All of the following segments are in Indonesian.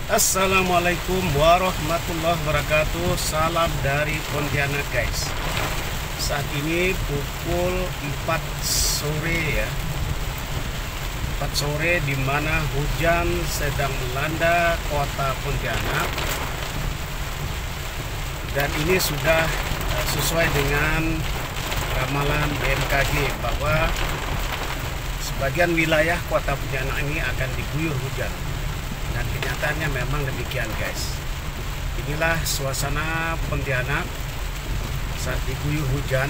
Assalamualaikum warahmatullahi wabarakatuh. Salam dari Pontianak guys. Saat ini pukul 4 sore ya. 4 sore di mana hujan sedang melanda kota Pontianak. Dan ini sudah sesuai dengan ramalan BMKG bahwa sebagian wilayah kota Pontianak ini akan diguyur hujan. Dan kenyataannya memang demikian guys. Inilah suasana Pontianak saat diguyur hujan,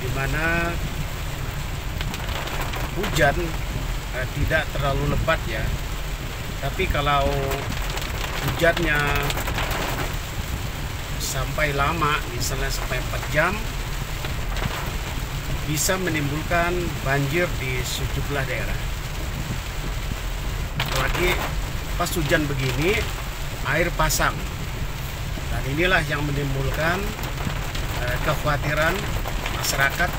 dimana hujan tidak terlalu lebat ya. Tapi kalau hujannya sampai lama, misalnya sampai 4 jam, bisa menimbulkan banjir di sejumlah daerah. Lagi pas hujan begini, air pasang, dan inilah yang menimbulkan kekhawatiran masyarakat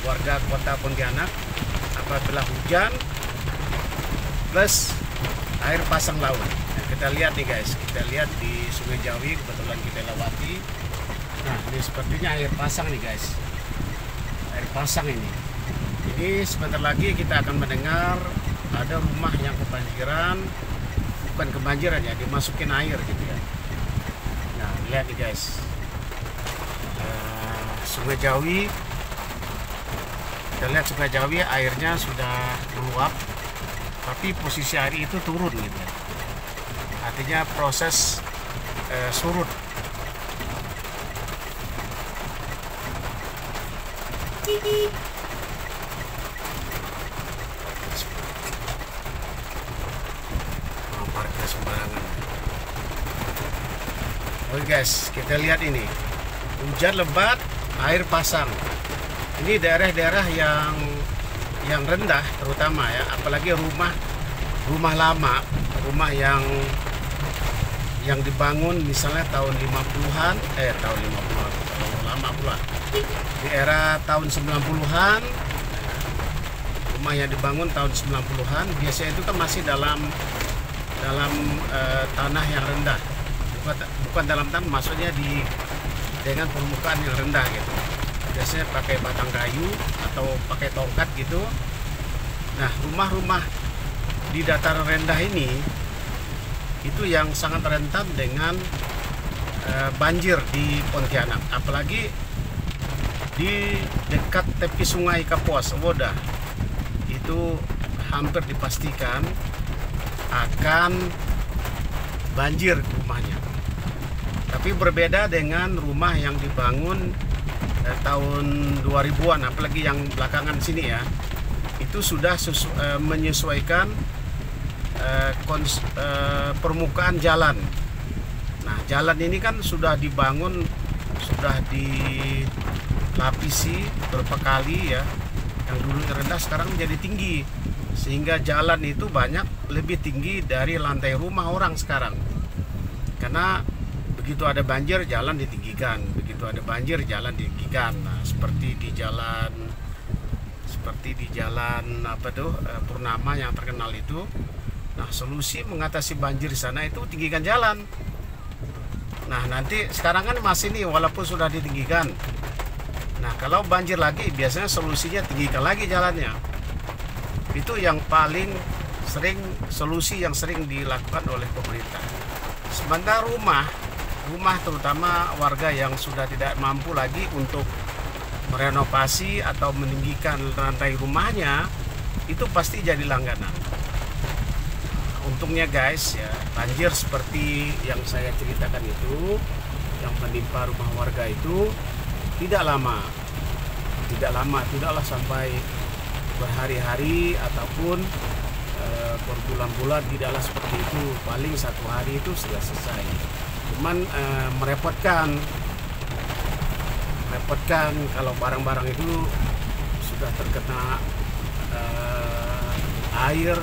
warga kota Pontianak apabila hujan plus air pasang laut. Nah, kita lihat nih guys, kita lihat di Sungai Jawi, kebetulan kita lewati. Nah, ini sepertinya air pasang nih guys, air pasang ini. Jadi sebentar lagi kita akan mendengar ada rumah yang kebanjiran, bukan kebanjiran ya, dimasukin air gitu ya. Nah, lihat nih guys, Sungai Jawi, kita lihat Sungai Jawi airnya sudah meluap, tapi posisi air itu turun gitu ya. Artinya proses surut. Parkir sembarangan. Oke guys, kita lihat ini hujan lebat, air pasang. Ini daerah-daerah yang rendah terutama ya, apalagi rumah lama, rumah yang dibangun misalnya tahun 50-an, tahun 50-an, lama pula. Di era tahun 90-an, rumah yang dibangun tahun 90-an biasanya itu kan masih dalam tanah yang rendah, bukan dalam tanah, maksudnya dengan permukaan yang rendah gitu. Biasanya pakai batang kayu atau pakai tongkat gitu. Nah, rumah-rumah di dataran rendah ini itu yang sangat rentan dengan banjir di Pontianak, apalagi di dekat tepi sungai Kapuas, Woda, itu hampir dipastikan akan banjir rumahnya. Tapi berbeda dengan rumah yang dibangun tahun 2000-an, apalagi yang belakangan sini ya, itu sudah menyesuaikan permukaan jalan. Nah, jalan ini kan sudah dibangun, sudah dilapisi beberapa kali ya. Yang dulu rendah sekarang menjadi tinggi, sehingga jalan itu lebih tinggi dari lantai rumah orang sekarang. Apa begitu ada banjir, jalan ditinggikan. Begitu ada banjir, jalan ditinggikan. Nah, seperti di jalan Purnama yang terkenal itu. Nah, solusi mengatasi banjir di sana itu tinggikan jalan. Nah, nanti sekarang kan masih nih, walaupun sudah ditinggikan. Nah, kalau banjir lagi, biasanya solusinya tinggikan lagi jalannya. Itu yang paling sering, solusi yang sering dilakukan oleh pemerintah. Sementara rumah terutama warga yang sudah tidak mampu lagi untuk merenovasi atau meninggikan lantai rumahnya, itu pasti jadi langganan. Untungnya guys ya, banjir seperti yang saya ceritakan itu, yang menimpa rumah warga itu tidaklah sampai berhari-hari ataupun berbulan-bulan, tidaklah seperti itu. Paling 1 hari itu sudah selesai. Cuman merepotkan kalau barang-barang itu sudah terkena air,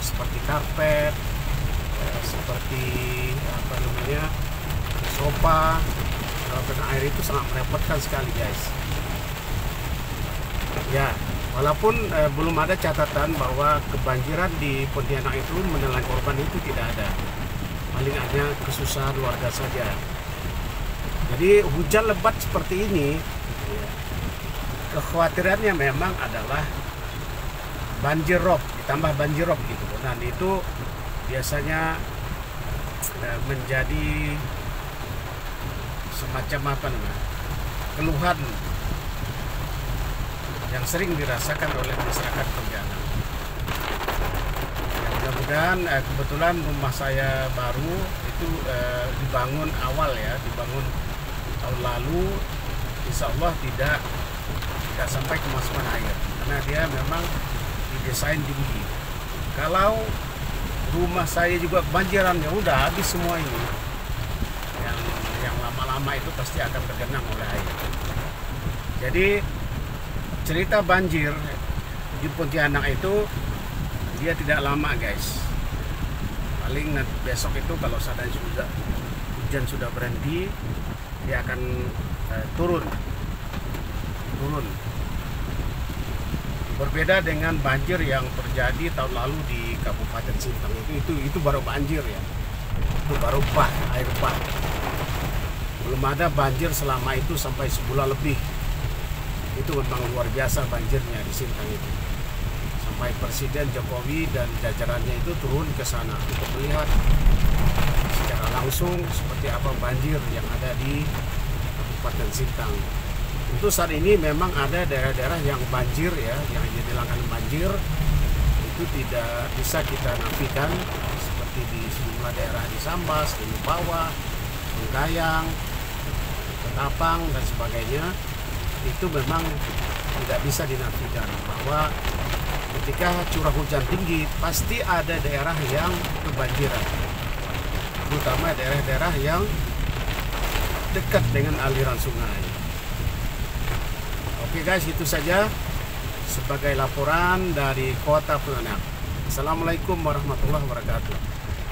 seperti karpet, seperti sofa. Kalau kena air itu sangat merepotkan sekali guys. Ya, walaupun belum ada catatan bahwa kebanjiran di Pontianak itu menelan korban, itu tidak ada. paling hanya kesusahan warga saja. Jadi hujan lebat seperti ini, kekhawatirannya memang adalah banjir rob, ditambah banjir rob gitu. Dan itu biasanya menjadi semacam apa namanya, keluhan yang sering dirasakan oleh masyarakat Pontianak. Mudah-mudahan kebetulan rumah saya baru itu dibangun awal ya, dibangun tahun lalu, insya Allah tidak sampai kemasukan air karena dia memang didesain tinggi. Kalau rumah saya juga kebanjiran, ya udah habis semua ini. Yang lama-lama itu pasti akan tergenang oleh air. Jadi cerita banjir di Pontianak itu dia tidak lama guys. Paling nanti besok itu kalau seandainya hujan sudah berhenti, dia akan turun. Berbeda dengan banjir yang terjadi tahun lalu di Kabupaten Sintang itu baru banjir ya. Itu baru air bah. Belum ada banjir selama itu sampai sebulan lebih. Itu memang luar biasa banjirnya di Sintang itu. Sampai Presiden Jokowi dan jajarannya itu turun ke sana untuk melihat secara langsung seperti apa banjir yang ada di Kabupaten Sintang. Untuk saat ini memang ada daerah-daerah yang banjir ya, yang jadi langganan banjir itu tidak bisa kita nafikan, seperti di sejumlah daerah di Sambas, di Bawah, Bengkayang, Ketapang dan sebagainya. Itu memang tidak bisa dinafikan bahwa ketika curah hujan tinggi pasti ada daerah yang kebanjiran, terutama daerah-daerah yang dekat dengan aliran sungai. Oke guys, itu saja sebagai laporan dari Kota Pontianak. Assalamualaikum warahmatullahi wabarakatuh.